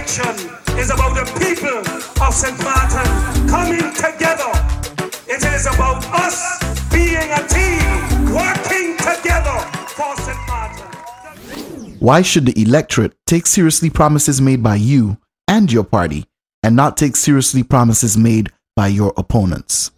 election is about the people of St. Martin coming together. It is about us being a team, working together for St. Martin. Why should the electorate take seriously promises made by you and your party and not take seriously promises made by your opponents?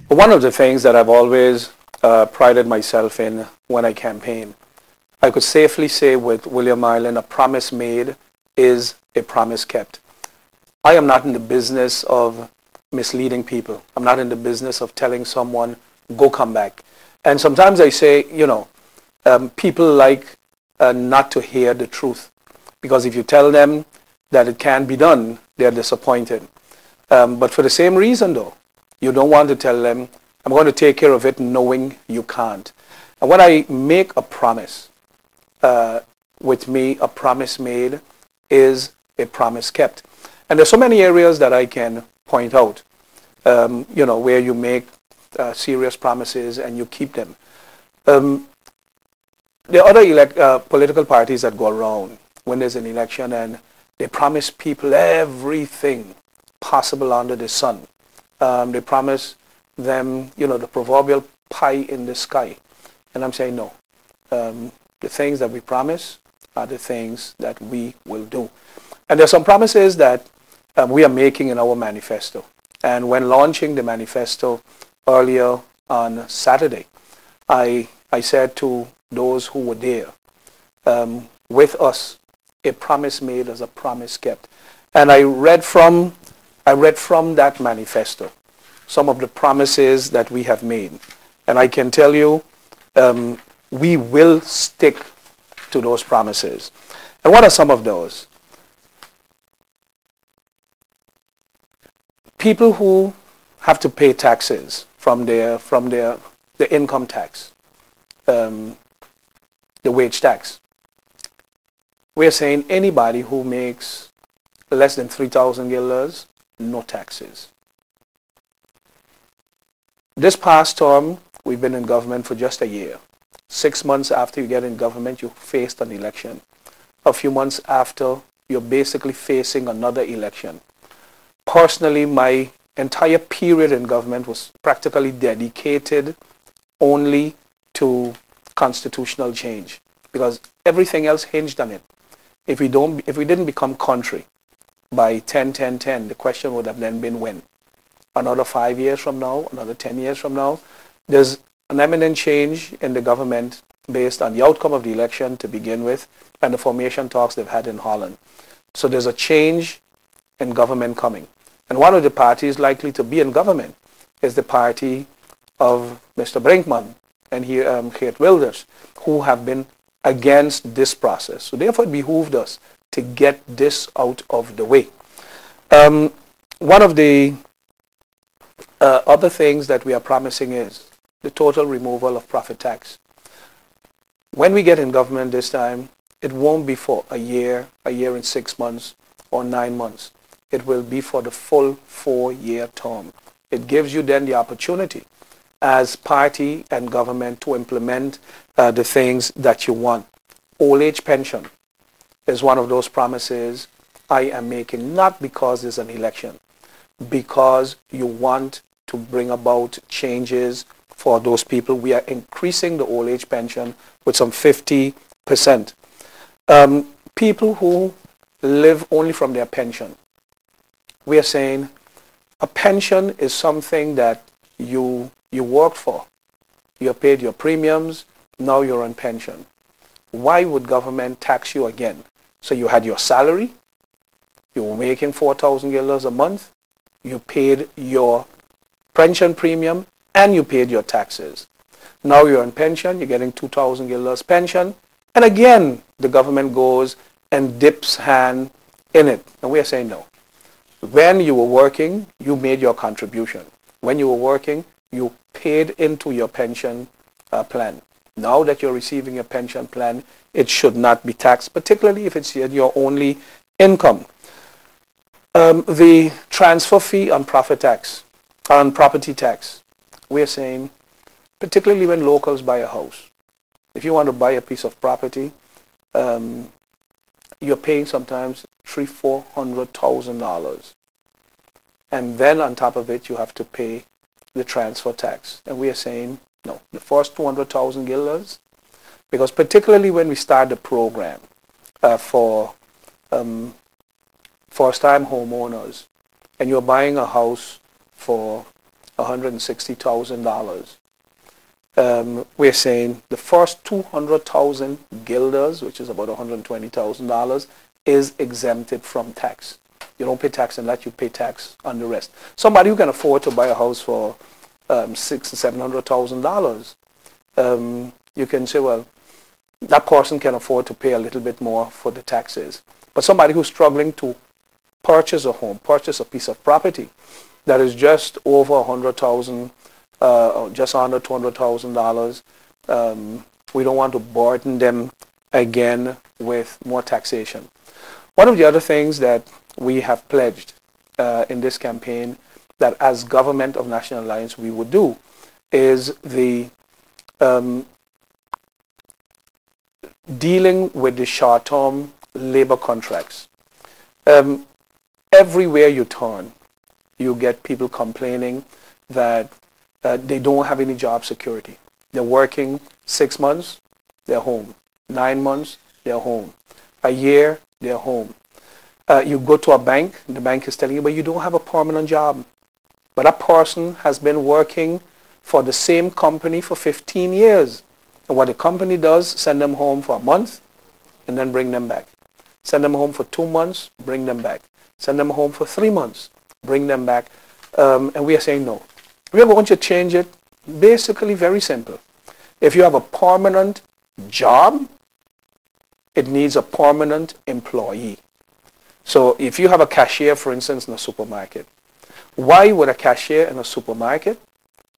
One of the things that I've always prided myself in when I campaign, I could safely say with William Marlin, a promise made is a promise kept. I am not in the business of misleading people. I'm not in the business of telling someone, go come back. And sometimes I say, people like not to hear the truth, because if you tell them that it can be done, they're disappointed. But for the same reason though, you don't want to tell them, I'm going to take care of it knowing you can't. And when I make a promise, with me, a promise made is a promise kept. And there's so many areas that I can point out, where you make serious promises and you keep them. There are other political parties that go around when there's an election and they promise people everything possible under the sun. They promise them, the proverbial pie in the sky. And I'm saying no. The things that we promise are the things that we will do. And there's some promises that we are making in our manifesto. And when launching the manifesto earlier on Saturday, I said to those who were there, with us, a promise made is a promise kept. And I read from that manifesto some of the promises that we have made. And I can tell you, we will stick to those promises. And what are some of those? People who have to pay taxes from their income tax, the wage tax. We're saying anybody who makes less than $3,000, no taxes. This past term, we've been in government for just a year. 6 months after you get in government, you faced an election. A few months after, you're basically facing another election. Personally, my entire period in government was practically dedicated only to constitutional change, because everything else hinged on it. If we didn't become country by 10-10-10, the question would have then been when? Another 5 years from now, another 10 years from now. There's an eminent change in the government based on the outcome of the election to begin with and the formation talks they've had in Holland. So there's a change in government coming. And one of the parties likely to be in government is the party of Mr. Brinkman and Geert Wilders, who have been against this process. So therefore it behooved us to get this out of the way. One of the other things that we are promising is the total removal of profit tax. When we get in government this time, it won't be for a year and 6 months, or 9 months. It will be for the full 4-year term. It gives you then the opportunity as party and government to implement the things that you want. Old age pension is one of those promises I am making, not because there's an election, because you want to bring about changes for those people. We are increasing the old age pension with some 50%. People who live only from their pension, we are saying a pension is something that you worked for. You paid your premiums, now you're on pension. Why would government tax you again? So you had your salary, you were making $4,000 a month, you paid your pension premium, and you paid your taxes. Now you're on pension, you're getting $2,000 pension, and again the government goes and dips hand in it. And we are saying no. When you were working, you made your contribution. When you were working, you paid into your pension plan. Now that you're receiving a pension plan, it should not be taxed, particularly if it's your only income. The transfer fee on profit tax, on property tax, we're saying, particularly when locals buy a house, if you want to buy a piece of property, you're paying sometimes $300,000-$400,000. And then on top of it, you have to pay the transfer tax. And we are saying, no, the first 200,000 guilders, because particularly when we start the program for first-time homeowners, and you're buying a house for $160,000, we're saying the first 200,000 guilders, which is about $120,000, is exempted from tax. You don't pay tax unless you pay tax on the rest. Somebody who can afford to buy a house for $600,000 or $700,000, you can say, well, that person can afford to pay a little bit more for the taxes. But somebody who's struggling to purchase a home, purchase a piece of property that is just over $100,000, or just under $200,000, we don't want to burden them again with more taxation. One of the other things that we have pledged in this campaign that as Government of National Alliance we would do is the dealing with the short-term labor contracts. Everywhere you turn, you get people complaining that they don't have any job security. They're working 6 months, they're home. 9 months, they're home. A year, they're home. You go to a bank, the bank is telling you, but you don't have a permanent job. But that person has been working for the same company for 15 years. And what the company does, send them home for a month and then bring them back. Send them home for 2 months, bring them back. Send them home for 3 months, bring them back. And we are saying no. We are going to change it basically very simple. If you have a permanent job, it needs a permanent employee. So if you have a cashier, for instance, in a supermarket, why would a cashier in a supermarket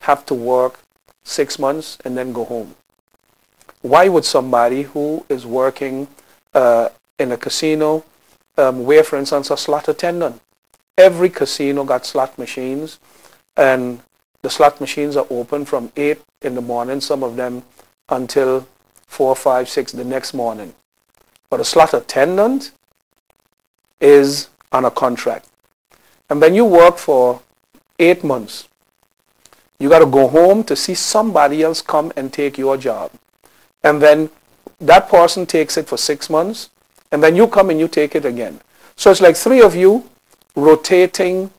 have to work 6 months and then go home? Why would somebody who is working in a casino, where, for instance, a slot attendant? Every casino got slot machines, and the slot machines are open from 8 in the morning, some of them until 4, 5, 6 the next morning. But a slot attendant is on a contract. And when you work for 8 months, you got to go home to see somebody else come and take your job. And then that person takes it for 6 months, and then you come and you take it again. So it's like 3 of you rotating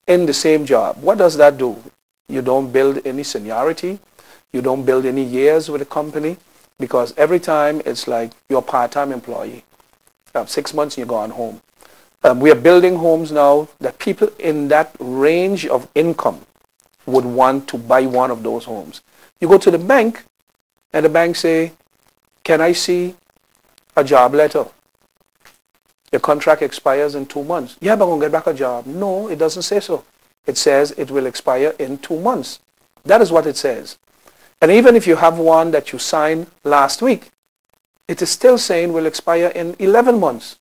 in the same job. What does that do? You don't build any seniority. You don't build any years with the company, because every time it's like you're a part-time employee. 6 months and you're gone home. We are building homes now that people in that range of income would want to buy one of those homes. You go to the bank, and the bank say, can I see a job letter? Your contract expires in 2 months. Yeah, but I'm going to get back a job. No, it doesn't say so. It says it will expire in 2 months. That is what it says. And even if you have one that you signed last week, it is still saying will expire in 11 months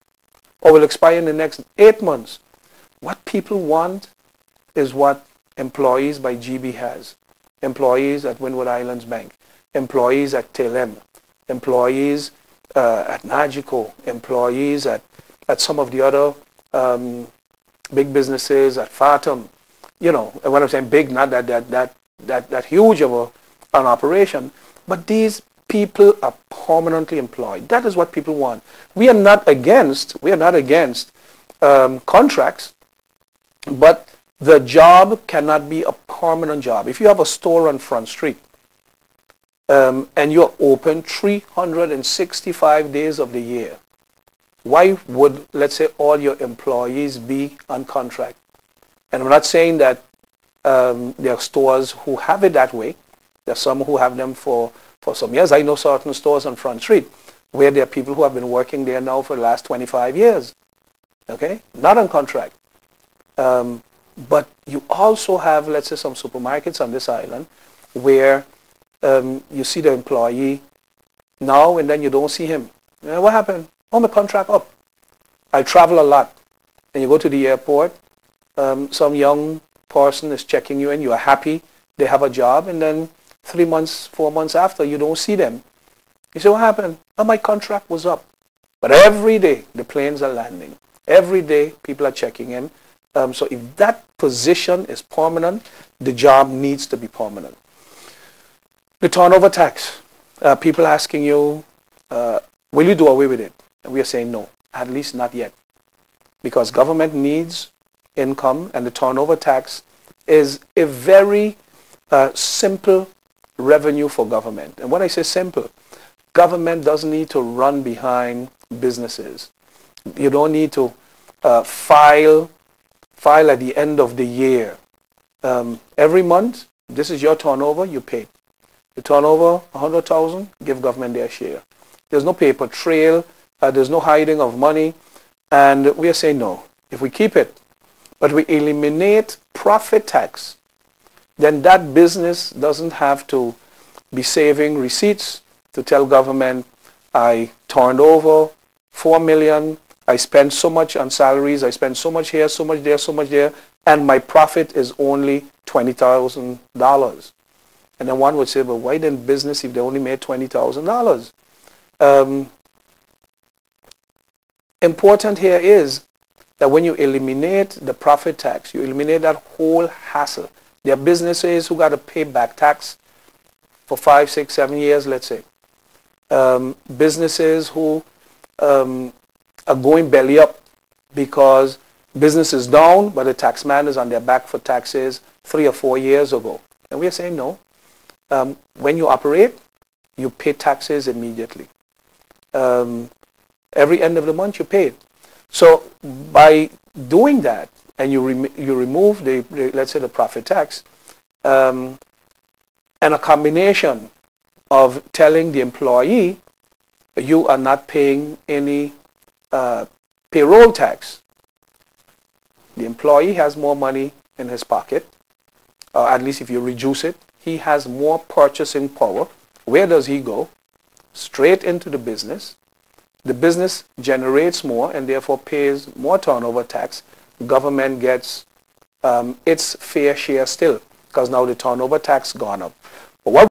or will expire in the next 8 months. What people want is what employees by GB has. Employees at Windward Islands Bank, employees at TLM, employees at Nagico, employees at some of the other big businesses, at Fathom. You know, and when I'm saying big, not that huge of an operation, but these people are permanently employed. That is what people want. We are not against contracts, but the job cannot be a permanent job. If you have a store on Front Street and you're open 365 days of the year, why would, let's say, all your employees be on contract? And I'm not saying that there are stores who have it that way. There are some who have them for some years. I know certain stores on Front Street where there are people who have been working there now for the last 25 years. Okay? Not on contract. But you also have, let's say, some supermarkets on this island where you see the employee now and then you don't see him. What happened? Oh, my contract up. I travel a lot. And you go to the airport, some young person is checking you in, you are happy, they have a job, and then 3 months, 4 months after, you don't see them. You say, what happened? Oh, my contract was up. But every day, the planes are landing. Every day, people are checking in. So if that position is permanent, the job needs to be permanent. The turnover tax, people asking you, will you do away with it? And we are saying no, at least not yet. Because government needs income, and the turnover tax is a very simple revenue for government. And when I say simple, government doesn't need to run behind businesses. You don't need to file at the end of the year. Every month, this is your turnover, you pay. The turnover, 100,000, give government their share. There's no paper trail, there's no hiding of money, and we are saying no. If we keep it, but we eliminate profit tax, then that business doesn't have to be saving receipts to tell government, I turned over 4 million, I spent so much on salaries, I spent so much here, so much there, so much there, and my profit is only $20,000. And then one would say, but why then business if they only made $20,000? Important here is that when you eliminate the profit tax, you eliminate that whole hassle. There are businesses who got to pay back tax for 5, 6, 7 years, let's say. Businesses who are going belly up because business is down, but the tax man is on their back for taxes 3 or 4 years ago. And we are saying no. When you operate, you pay taxes immediately. Every end of the month you pay it. So by doing that, and you remove the let's say the profit tax, and a combination of telling the employee you are not paying any payroll tax, the employee has more money in his pocket, or at least if you reduce it, he has more purchasing power. Where does he go? Straight into the business. The business generates more and therefore pays more turnover tax. Government gets its fair share still, because now the turnover tax gone up. But what